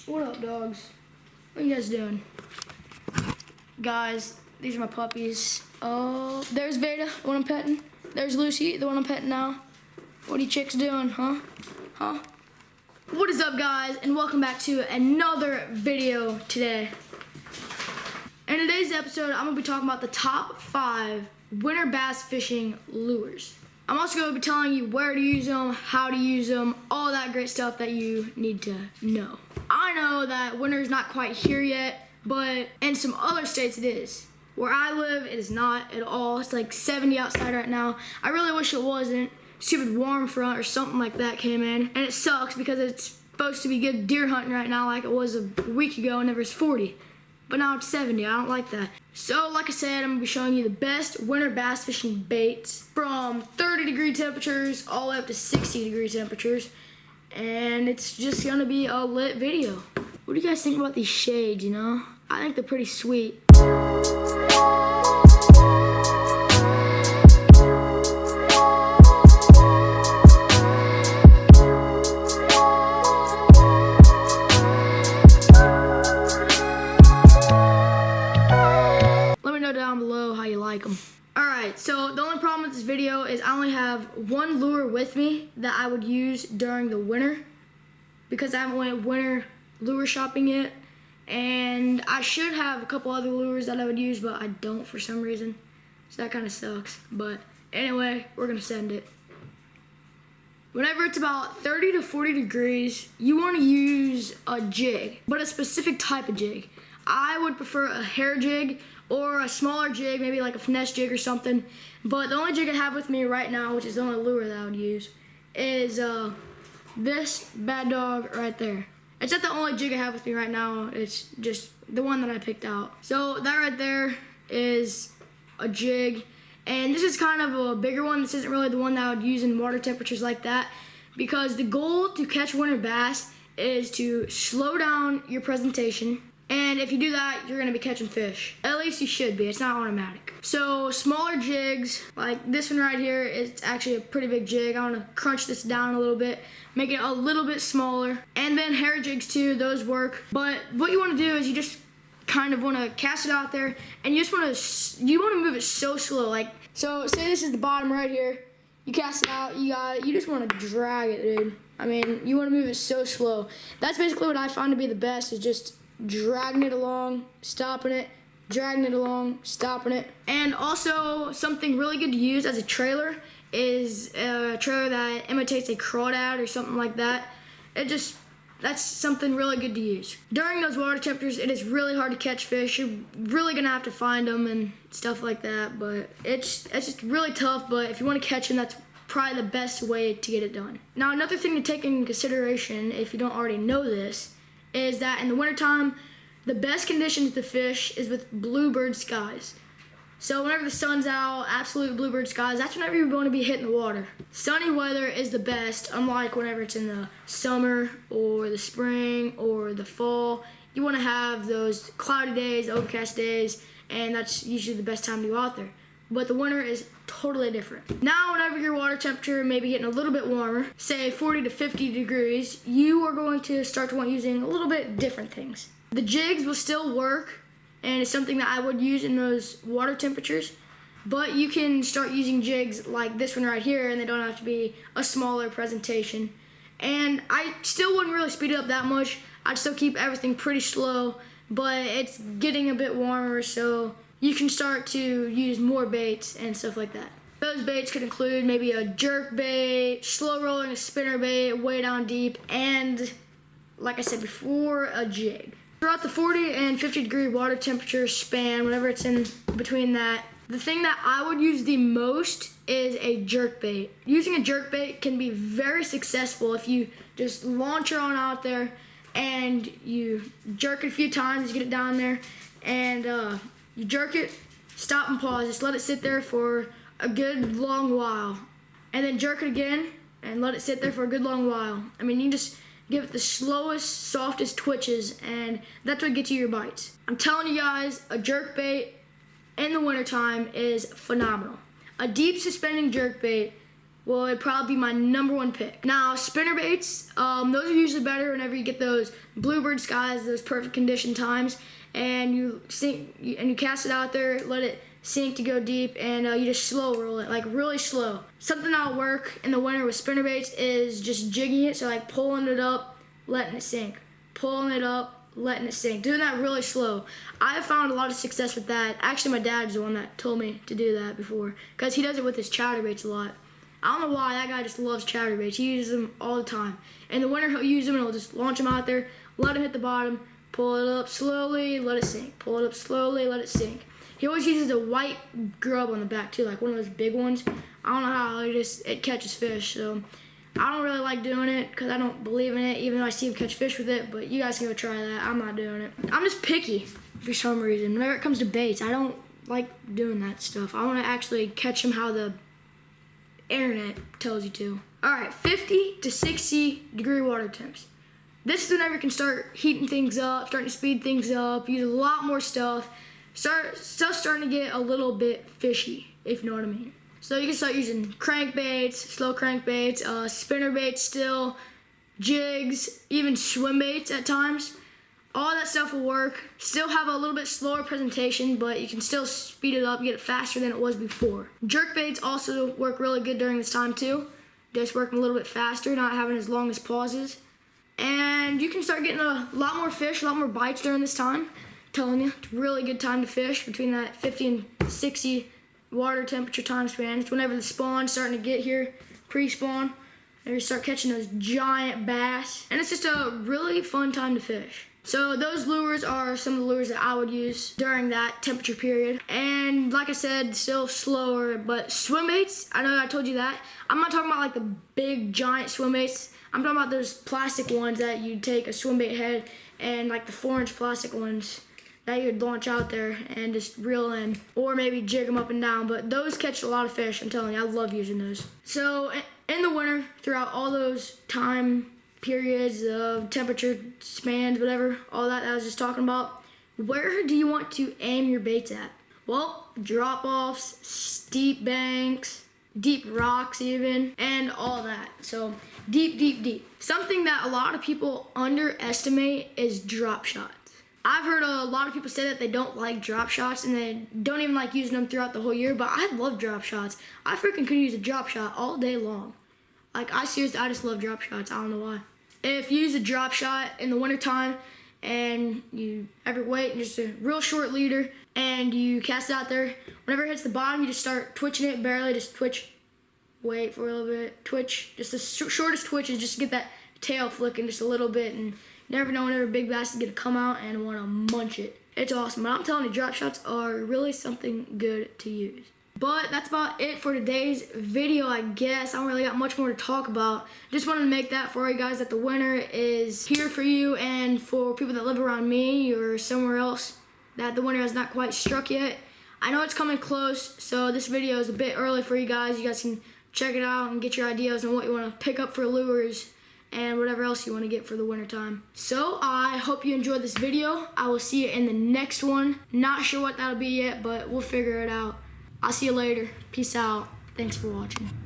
What up, dogs? What you guys doing? Guys, these are my puppies. Oh, there's Veda, the one I'm petting. There's Lucy, the one I'm petting now. What are you chicks doing, huh? What is up, guys, and welcome back to another video today. In today's episode, I'm gonna be talking about the top 5 winter bass fishing lures. I'm also gonna be telling you where to use them, how to use them, all that great stuff that you need to know. I know that winter is not quite here yet, but in some other states it is. Where I live, it is not at all. It's like 70 outside right now. I really wish it wasn't. Stupid warm front or something like that came in, and it sucks because it's supposed to be good deer hunting right now like it was a week ago and it was 40. But now it's 70, I don't like that. So like I said, I'm gonna be showing you the best winter bass fishing baits from 30-degree temperatures all the way up to 60-degree temperatures. And it's just gonna be a lit video. What do you guys think about these shades, you know? I think they're pretty sweet. Down below how you like them. Alright, so the only problem with this video is I only have one lure with me that I would use during the winter because I haven't went winter lure shopping yet, and I should have a couple other lures that I would use, but I don't for some reason, so that kind of sucks. But anyway, we're gonna send it. Whenever it's about 30 to 40 degrees, you want to use a jig, but a specific type of jig. I would prefer a hair jig or a smaller jig, maybe like a finesse jig or something. But the only jig I have with me right now, which is the only lure that I would use, is this bad dog right there. It's not the only jig I have with me right now. It's just the one that I picked out. So that right there is a jig. And this is kind of a bigger one. This isn't really the one that I would use in water temperatures like that, because the goal to catch winter bass is to slow down your presentation. And if you do that, you're gonna be catching fish. At least you should be, it's not automatic. So smaller jigs, like this one right here, it's actually a pretty big jig. I wanna crunch this down a little bit, make it a little bit smaller. And then hair jigs too, those work. But what you wanna do is you just kind of wanna cast it out there, and you wanna move it so slow. Like, so say this is the bottom right here, you cast it out, you just wanna drag it, dude. I mean, you wanna move it so slow. That's basically what I found to be the best, is just dragging it along, stopping it, dragging it along, stopping it. And also, something really good to use as a trailer is a trailer that imitates a crawdad or something like that. That's something really good to use. During those water temperatures, it is really hard to catch fish. You're really gonna have to find them and stuff like that, but it's just really tough. But if you wanna catch them, that's probably the best way to get it done. Now, another thing to take into consideration, if you don't already know this, is that in the wintertime, the best conditions to fish is with bluebird skies. So whenever the sun's out, absolute bluebird skies, that's whenever you're going to be hitting the water. Sunny weather is the best, unlike whenever it's in the summer or the spring or the fall. You want to have those cloudy days, overcast days, and that's usually the best time to go out there. But the winter is totally different. Now, whenever your water temperature may be getting a little bit warmer, say 40 to 50 degrees, you are going to start to want using a little bit different things. The jigs will still work, and it's something that I would use in those water temperatures, but you can start using jigs like this one right here, and they don't have to be a smaller presentation. And I still wouldn't really speed it up that much. I'd still keep everything pretty slow, but it's getting a bit warmer, so you can start to use more baits and stuff like that. Those baits could include maybe a jerk bait, slow rolling a spinner bait, way down deep, and like I said before, a jig. Throughout the 40 and 50 degree water temperature span, whenever it's in between that, the thing that I would use the most is a jerk bait. Using a jerk bait can be very successful if you just launch her on out there and you jerk it a few times, you get it down there, and you jerk it, stop and pause, just let it sit there for a good long while. And then jerk it again and let it sit there for a good long while. I mean, you just give it the slowest, softest twitches, and that's what gets you your bites. I'm telling you guys, a jerk bait in the wintertime is phenomenal. A deep suspending jerk bait well, it'd probably be my #1 pick. Now, spinner baits, those are usually better whenever you get those bluebird skies, those perfect condition times, and you sink and you cast it out there, let it sink to go deep, and you just slow roll it, like really slow. Something that'll work in the winter with spinner baits is just jigging it, so like pulling it up, letting it sink, pulling it up, letting it sink, doing that really slow. I have found a lot of success with that. Actually, my dad's the one that told me to do that before, because he does it with his chatterbaits a lot. I don't know why, that guy just loves chatterbaits. He uses them all the time. In the winter, he'll use them and he'll just launch them out there, let them hit the bottom, pull it up slowly, let it sink, pull it up slowly, let it sink. He always uses a white grub on the back too, like one of those big ones. I don't know how, it catches fish, so I don't really like doing it because I don't believe in it, even though I see him catch fish with it, but you guys can go try that. I'm not doing it. I'm just picky for some reason. Whenever it comes to baits, I don't like doing that stuff. I want to actually catch them how the internet tells you to. All right, 50 to 60 degree water temps. This is whenever you can start heating things up, starting to speed things up, use a lot more stuff. Stuff's starting to get a little bit fishy, if you know what I mean. So you can start using crankbaits, slow crankbaits, spinner baits still, jigs, even swim baits at times. All that stuff will work. Still have a little bit slower presentation, but you can still speed it up, get it faster than it was before. Jerk baits also work really good during this time too. Just working a little bit faster, not having as long as pauses. And you can start getting a lot more fish, a lot more bites during this time. Telling you, it's a really good time to fish between that 50 and 60 water temperature time span. It's whenever the spawn's starting to get here, pre-spawn, and you start catching those giant bass. And it's just a really fun time to fish. So those lures are some of the lures that I would use during that temperature period. And like I said, still slower, but swim baits, I know I told you that. I'm not talking about like the big giant swim baits. I'm talking about those plastic ones that you take a swim bait head and like the 4-inch plastic ones that you'd launch out there and just reel in, or maybe jig them up and down, but those catch a lot of fish. I'm telling you, I love using those. So in the winter, throughout all those time periods of temperature spans, whatever, all that I was just talking about, where do you want to aim your baits at? Well, drop-offs, steep banks, deep rocks even, and all that. So deep, deep, deep. Something that a lot of people underestimate is drop shots. I've heard a lot of people say that they don't like drop shots and they don't even like using them throughout the whole year, but I love drop shots. I freaking could use a drop shot all day long. Like, I just love drop shots. I don't know why. If you use a drop shot in the wintertime and you have your weight and just a real short leader and you cast it out there, whenever it hits the bottom, you just start twitching it, barely just twitch, wait for a little bit, twitch, just the shortest twitches just to get that tail flicking just a little bit, and you never know whenever a big bass is gonna come out and wanna munch it. It's awesome, but I'm telling you, drop shots are really something good to use. But that's about it for today's video, I guess. I don't really got much more to talk about. Just wanted to make that for you guys that the winter is here for you, and for people that live around me or somewhere else that the winter has not quite struck yet. I know it's coming close, so this video is a bit early for you guys. You guys can check it out and get your ideas on what you want to pick up for lures and whatever else you want to get for the winter time. So I hope you enjoyed this video. I will see you in the next one. Not sure what that'll be yet, but we'll figure it out. I'll see you later. Peace out. Thanks for watching.